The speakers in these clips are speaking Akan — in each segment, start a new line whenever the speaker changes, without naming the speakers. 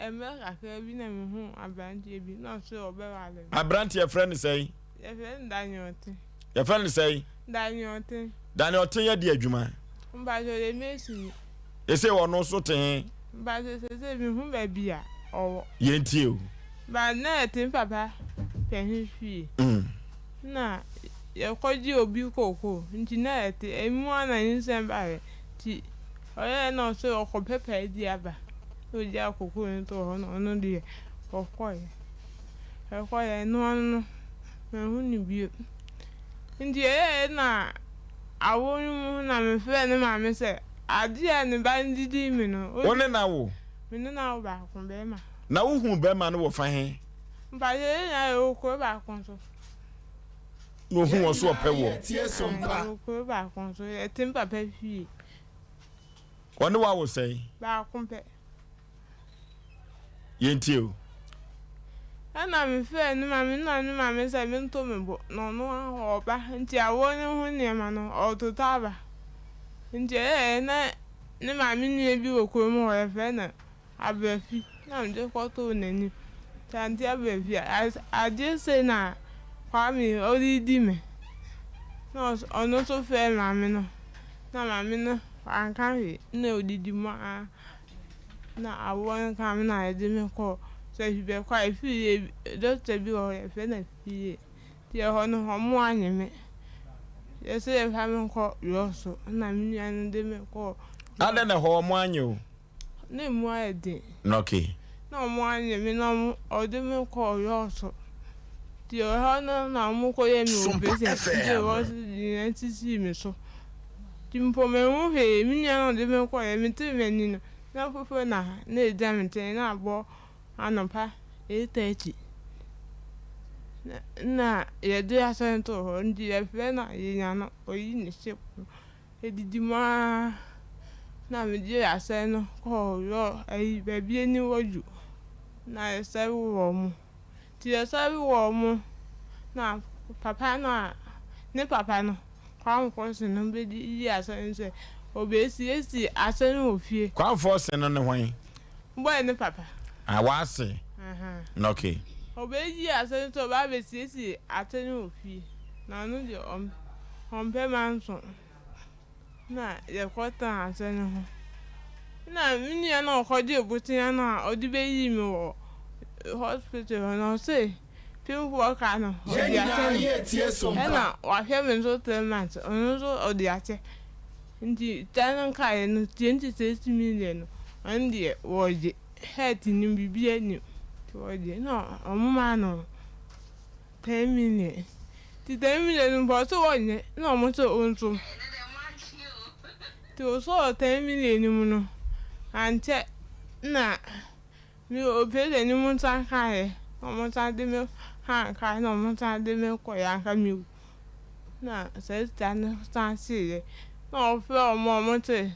America bi na me hu abrantie bi na so obewale.
Abrantie friend say.
Your friend Daniel.
Your friend say
Daniel.
Daniel ye di adwuma.
Mba so le mesi.
E say wono so ten.
Mba se me hu ba bia owo.
Ye ntie o.
Ba na tin papa pehin fie. Na ye kwaji obi koko nti na ete emu ana nsem ba ti oye na so okopepe di aba. Oji akoko nto ho no de okoye. Ekoye no me hu ni bi. Nti na awonu na me fe ne ma me se ade a ne ba ndidi mi no.
Wone na wo?
Me na wo ba kon be ma.
Na wo hu be ma no wo fa he?
Mba ye na yo ko ba kon so.
No hu wo so ope wo.
Tie SOMPA.
Ko ba kon so e tin papa fie.
Wone wa wo say?
Ba kon pe.
Ye ntie o.
Ana me fe ni ma me se me nto me bo no oba nti awo ni hu ni ma no ototaba nti na ni ma me ni bi wo ko mu o fe na abafi na mje ko to nani tanti abafi a je se na kwa mi odidi me no ono so fe ma me no na ma me no anka he na odidi ma na awo nka me na e de me ko so if be quite free just to be or friend free the hono homo anyeme yes if having call you so na me and dem call
Ade na ho mo anyo
na mu ade
okay
na mo anyeme na o dem call you so the hono na mo ko ye mi o pese the was the entity me so timpo me hu he mi nya na dem call ye mi ti me ni no na fofo na exam ten na abo anopa 8:30 na ye do asento ho ndi ye fe na ye nya no oyi ni se edidi ma na me je aseno ko yo ai be bi ni woju na ye se wo mu ti ye se wo mu na papa na ne papa no kwa ko se no be di aseno obesi esi aseno ofie
kwa force no ne hwan
boy ne papa
awase okay
obeji asento ba be esi atenu ofie na no de ompe manso na ye kwota atenu ho na mini na okoje obutia na odibe yi mi wo hospital na say pim worker no odi atenu na wa hwe me so 3 months ono so odi ate ndi tanan kai no 26 million andi woje head ni bibie ni woje no omuma no 10 million ti 10 million bo so wonye no mo so onto to so 10 million mu no ante na mi opele ni mo tan kai mo tan de me han kai no mo tan de me ko ya ka mi na se tan tan si no fe mo te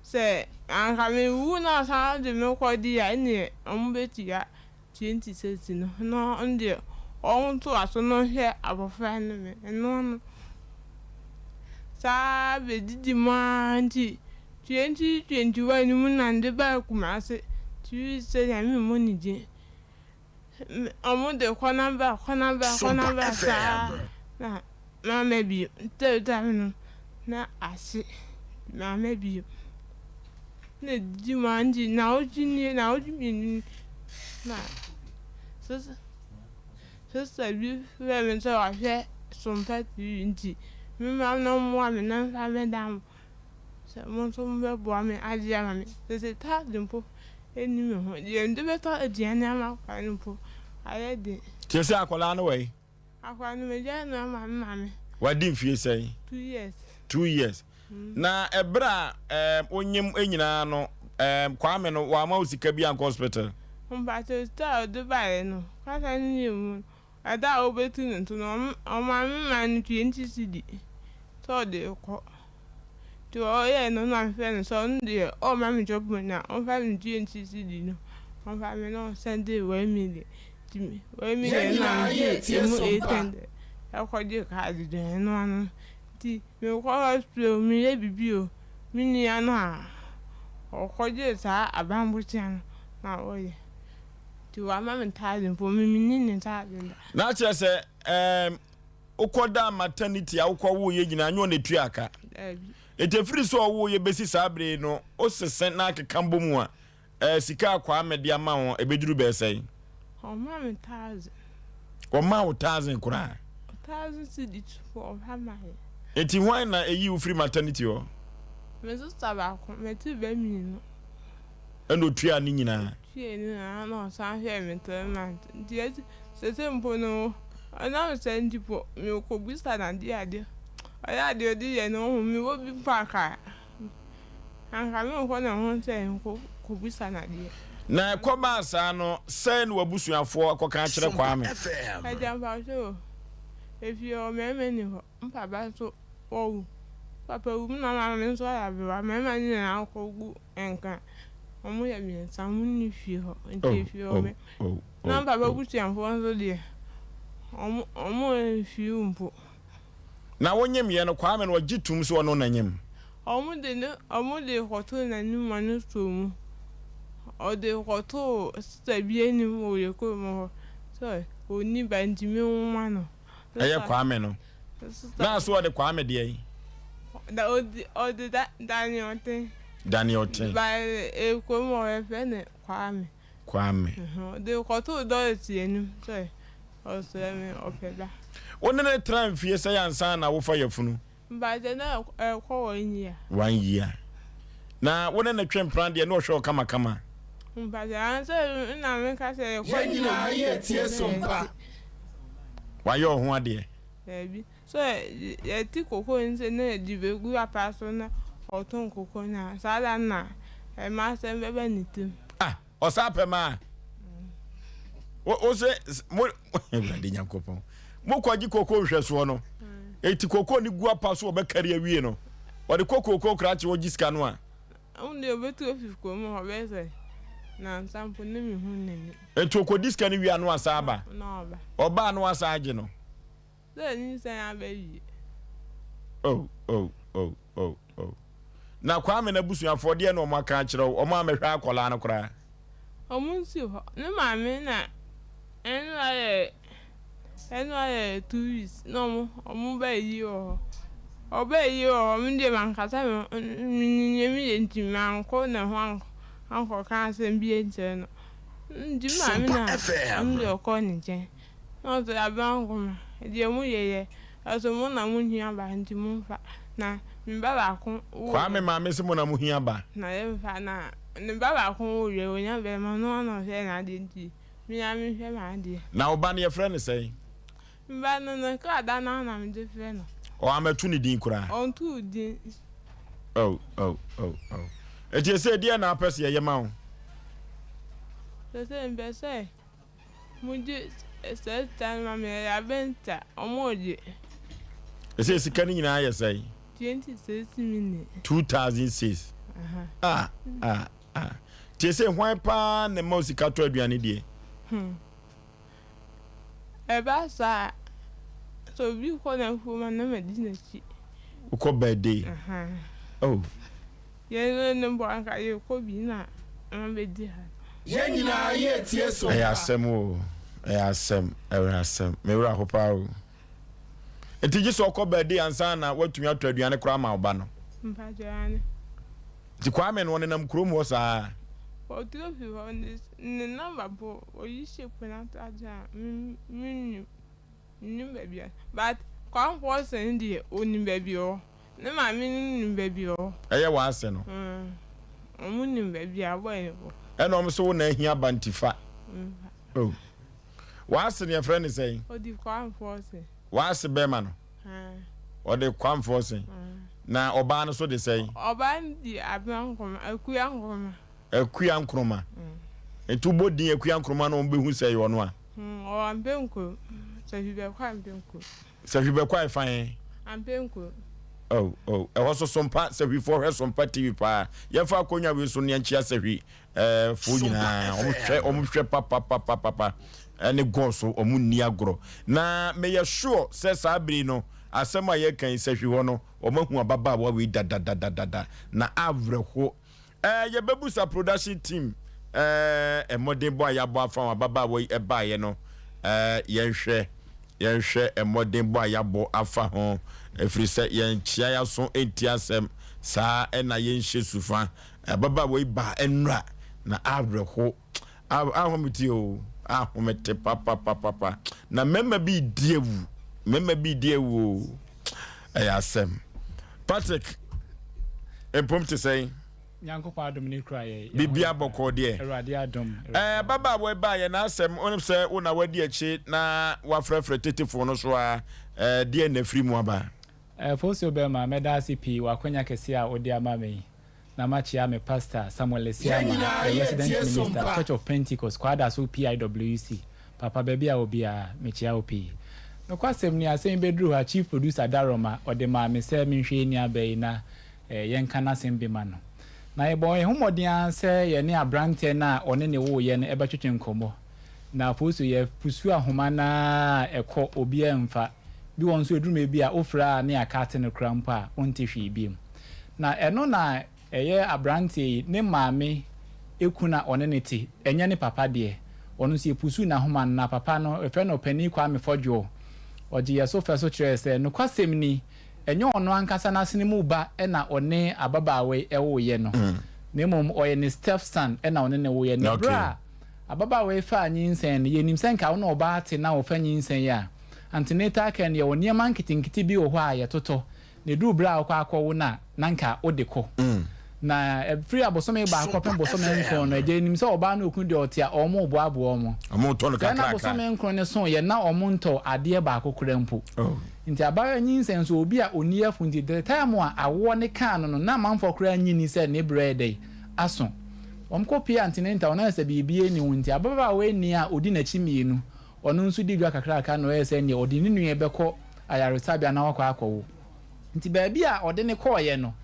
se anka me wu na sa de me ko di ya ni on beti ya 26 no ndi on to aso no hwe abofa no me no sa be didi ma nti 2021 ni mu na ndi ba kuma se tu se ya mi mo ni je omo de kona ba sa na maybe te no na ase na maybe na di manji na oji mi na so bi we me so wa hwe SOMPA nti mi ma na mo me na fa me dam se mo so mo bo me agia ma me se ta dimpo eni me ho ye ndi beto agiana ma kwa nimpo aye de
tie se akola no we
akwa no me ja na ma me
wadi mfie sei 2 years na ebra onyem enyina no kwame no wa ma usika bi an hospital
mbato sta Dubai no kwata ni mu ada obetu ntu no o ma me 20 cedi to de ko to ye no na fe no so ndi o ma me job na o fa me 20 cedi no o fa me no send 1 million timi 1 million na mu 800 e ko je ka de no anu ti me ko hospital mi ye bibio mi ni anu a o ko je sa abambuti anu na oye to a man thousand for me in thousand.
Na che se ukoda maternity a ukwo ye nyina anyo ne tuaka. Etefiri so owo ye besi sabre no osesen na akekamba mu a sika akwa amede ama won ebeduru be sei.
O ma me 1000.
O ma 1000 kura.
1000 cedi for hama.
Eti hwan na eyi u free maternity o?
Me so staba ko me ti be mi no.
Eno tua ni nyina.
Tua ni na no san hwe me 3 months. Ndi se mpo no ana se ndi po me ko busa na ndi ade. Aya de odi ye no hu mi wo bi paka. Anka me ko na ho se ko busa na de.
Na kwaba asa no sen wabusuafo akoka kire kwame.
Ajamba so. If you meme ni ho mpaba so owu. Papa wu na na me so ya be wa meme ni na akogu enka. Omo ya mi samu ni fi ho. Nti fi o me. Na papa busuafo so de. Omo fi umpo.
Na wonyem ye no kwame no gitum so no nanyem.
Omo de hoto na ni manu so mu. O de hoto stabie ni mo ye ko mo. So oni bandimi nwa no.
Eye kwame no. Na so de kwame de yi.
Da odi Daniel ten.
Daniel ten.
Ba ko mo e fe ne kwame.
Kwame.
De hoto do ti enu. So o so me o pe ba.
Wonne ne tran fie se yansan na wo fa yafunu.
Ba je na ko 1 year.
1 year. Na wonne ne twem plan de no hwe kama kama.
Ba je an se na me ka se ko
nyina ye tie sompa.
Wa yo ho ade.
Ebi. So ye ti koko nse na di be gu apa so na otun koko na sala na e ma se bebe nitim.
Ah, o sa pe ma. O se mo de nyankopon. Mo kwaji koko hwe so no. Eti koko ni gu apa so obekari awie no. O de koko krachi o giska no a.
Unde obetu ofiko mo obese. Na sampo ne mi hu nemi.
Eti oko diska ni wi anu asa aba.
Na oba.
Oba anu asa age no.
Se ni se abayi.
Oh. Na kwame na busuafo de na o maka kire o ma mehwa akola na kura.
Omunsi ho. Ne maame na enu aye 2 weeks. No omu ba yi o. Oba yi o mu de mankasa mi ye nti manko na ho anko kan se bi enche no. Ndi maame na am de ko ni je. No to aban ko ma. De mu ye aso mu na mu hia ba nti mu fa na mi baba ko
kwame maame se mu na mu hia ba
na ye fa na ni baba ko wo ye onya be ma no na se na de nti mi ya mi hwe ma de
na oba ne ye friend say
mba no ka da na mi de friend no
o amatu ni din kura
on tu din
oh eti se dia na apese ye ma wo
se mbe se mu de se tan ma me ya benta omoje
ese sika ni nyina ya say
26 minutes
2006 ti se hwan pa na ma sika to aduane die
e ba sa so bi ko na fu ma na medina chi
uko birthday oh
ye no mbo anka ye ko bi na ma be di ha
ye nyina ye tie so
e asem me wura hopa o etiji so uko birthday ansa na watumi ato aduane kora ma oba no
mpa jani
ti kwame no ne nam krom ho saa
o ti o fi ho ni number bo o yi shape na aja ni baby but kwa person die oni baby o ne ma mi ni baby o
eye wa ase no
o mu ni baby abo e bo
e no so na ahia bantifa oh wa ase ne friend say
o di kwa person
wa ase be ma no o de kwa person na oba no so de say
oba ndi abankom
akuya nkroma etu bodin akuya nkroma no be hu say yo no a
o ambenko sahibe kwa ambenko
sahibe kwa ifan
ambenko
oh e wo so sompa sahi for he sompa tv pa ye fa akonya we so ne nchia sahi fu nyina omhwe papa ene gonso omunni agro na me ye sure say sabri no asema ye kan sahi ho no omahu ababa wa we dadadadada na avreho ye bebusa production team modern boy ya boy from ababa we eba ye no yenhwe modern boy ya bo afa ho efiri se yenchia ya so entiasem saa na yenhye sufa ababa we ba enra na abreko ahometi o ahomete papa na memma bi diewu ayasem Patrick empomte say
Nyankopɔn adom ne kura ye
bibia bɔkɔ de
Awurade adom
baba we ba ye na asem onim se una wadi achi na wafrefre tetefo no so a de na firi mu aba
Fosi Obama meda CP wakonya kese a odi ama me na machia me pastor Samuel Esiama resident minister Church of Pentecost kwada so PIWC papa baby a obi a mechia opi no kwasem ni asem bedru ha chief producer Daroma ode ma me se menhwe ni abai na yenka na asem bi ma no na ebo ehumodian se ye ne abrante na one ne wo ye ne ebetwetwe nkomo na fosi ye pusu ahoma na ekọ obi emfa bi won so edrume bi a ofra ne akate ne krampa a onte hwe bi na eno na eye abrante ne maame ekuna one ne ti enye ne papa de ono si pusu na homa na papa no efe no pani kwa me fodwo oje ye so fe so kire se no kwasem ni enye ono ankasa na sene mu ba na one ababaawe ewo ye no ne mom oye ne stepson na one ne wo ye ne bra ababaawe fa anyinsen ye nim senka wo no oba ate na wo fa anyinsen ya antenatal care ne wo niam nkitinkiti bi wo ho a ye toto ne du bra akwa akwo na nanka odeko na free abosome ba akopem bosome nkron na je nim se oba na okun de otia omo boabo omo
to no kakra
na bosome nkron ne so ye na omo nto ade ba akokura mpo nti abaya nyinsen so obi a oni afunti the time a awo ne kan no na manfo kura nyini se ne bread aso omkopi antenatal na se bibie ni wonti ababa we ni a odi na chimienu ono nso digwa kakra aka no ese ne odi ne nue beko ayaresabia na wakọ akọwo nti baabi a ode ne kọye no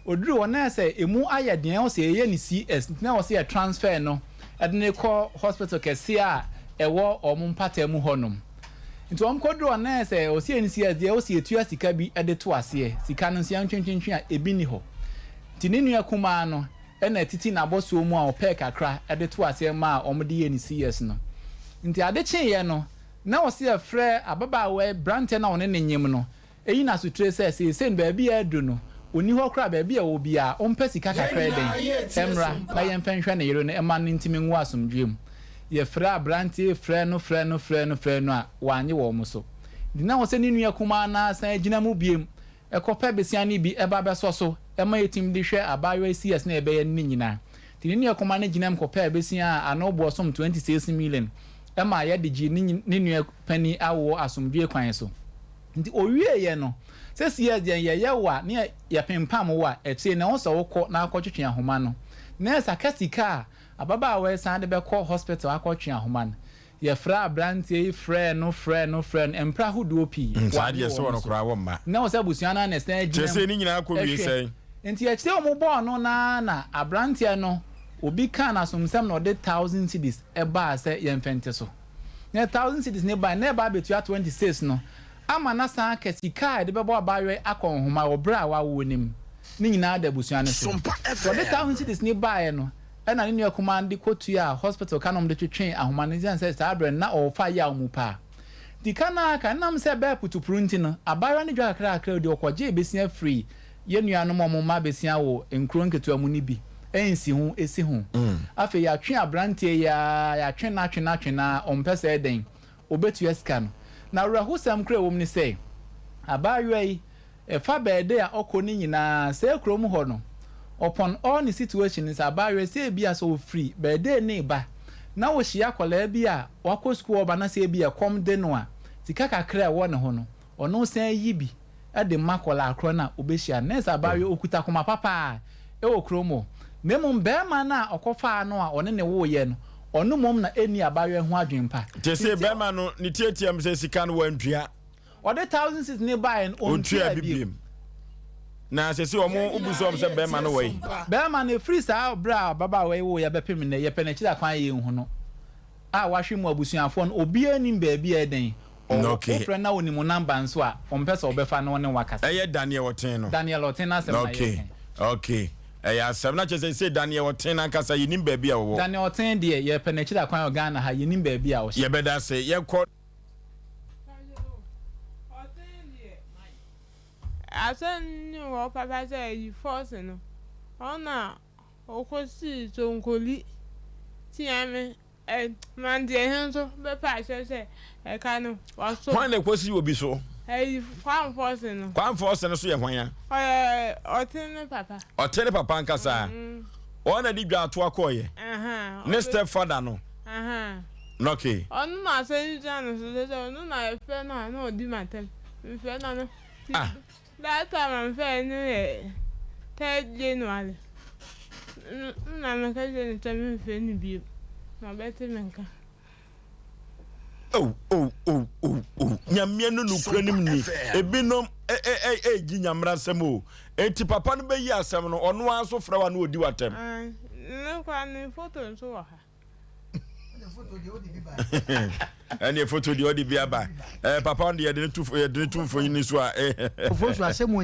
oduru wona ese emu ayeden o se ye ni CS na o se transfer no ade ne kọ hospital kese a ewo omumpata mu honom nti omkoduru wona ese o se ni CS de o se etua sika bi ade to ase sika no se antwentwentwe a ebi ni ho nti ne nua kuma no na titi na boso mu a opɛ kakra ade to ase ma omde ye ni CS no nti ade cheye no na o se afrɛ ababaawe brante na one ne nyem no eyi na sutre se baabi adu no oni ho kra baabi a obi a ompa sika kakra den emra na yemfanhwe ne yero no ema no ntimi nwo asomdwem ye fra brante frɛ no a wanye wo mo so di na o se ni nua kuma na san agina mu biem ekopa besia ni bi eba beso so ema yetim de hwe abaawe CS na ebe ye ni nyina ti ni nua kuma na gina mkopa besia anobo som 26 million ema ya de gi ni nua pani awo asomdwe kwan so nti owie ye no se sie de ye wa ne ya pempam wa etie na wo so wokọ na akọtwetwe ahoma no na esa kasika ababa we san de bekọ hospital akọtwe ahoma no ye fra brantie frɛ no empra hudu opi
wa de so no kra wo ma
na wo se busuana na esa agina
se ni nyina akọ wie sei
nti ya kire omo ball no na abrantie no obi kan asomsem na ode 1000 cedis eba se ye mfente so na 1000 cedis ne ba betu 26 no ama na san kasika de bebo abawe akon homa obra wa wonim ni nyina da busuane so ode 1000 cedis ne ba no na ne command kotu a hospital kanom de twetwen ahoma ne say sabre na o fa ya omupa di kana kanam se be putupuru nti no abawe ne dwa kakra de okoje besia free ye nuanom omoma besia wo enkron ketu amu ni bi ensi hu esi hu afi ya twen abrantie ya twen na ompese eden obetu eska no na rahusam kra wom ni say abawe e fa bede a okoni nyina se krom ho no upon all the situations abawe se bia so free bede ne ba na wo hia kola bia wako school oba na se bia kom de no a sika kakra wo ne ho no ono san yi bi e de makola akro na obehia nesa abawe okuta koma papa e wo kromo memo bema na okofa no a one ne wo ye no ono mom na eni abawe ho adwempa
je se bema no ni tietia mse sika no wandua
ode thousands is nearby and on
tua bibiem na se omo ubuso se bema no wei
bema na free sa bra baba wei wo ya bepem na ye penachida kwan ye hu no a wahwe mu abusuafo no obi anim ba bia eden
okay
friend na woni mu number nso a ompesa obefa no ne wakasa
Daniel Oten no
Daniel Oten na se
okay ɛyɛ asɛm na kyerɛ sɛ Daniel ɔten ankasa yɛnim baabi a wɔwɔ
Daniel ɔten deɛ yɛpɛ n'akyi da kwan Ghana ha yɛnim baabi a wɔhyɛ
yɛbɛda sɛ yɛkɔ
asɛn ni wɔ papa sɛ yi force no ɔna ɔkɔsi tonkoli tiame mande hen so bɛpa ahyɛ sɛ ɛka no waso
hwan na ɛkɔsi obi so
yi kwan force no
kwan force no so yɛ hwan ya
ɔte ne papa
ɔte ne papa ankasa ɔna di dwa ato akɔɔyɛ ne step father no okay
ɔno na asɛn gya no so sɛ ɔno na ɛfɛ no a na ɔdi matam mfɛ no no that time I'm fair no 3rd January na me ka je ni tami mfɛ ni bio na bɛte menka
nyamia no nukura nim ni ebinom gi nyamra asɛm o enti papa no bɛyi asɛm no ɔno aso frɛ wa no odi watam
ne kwa ni photo nso wɔ ha
ɛne photo di odi bi aba papa on de yɛde ne tu mfonyin so a
Ofo so asɛm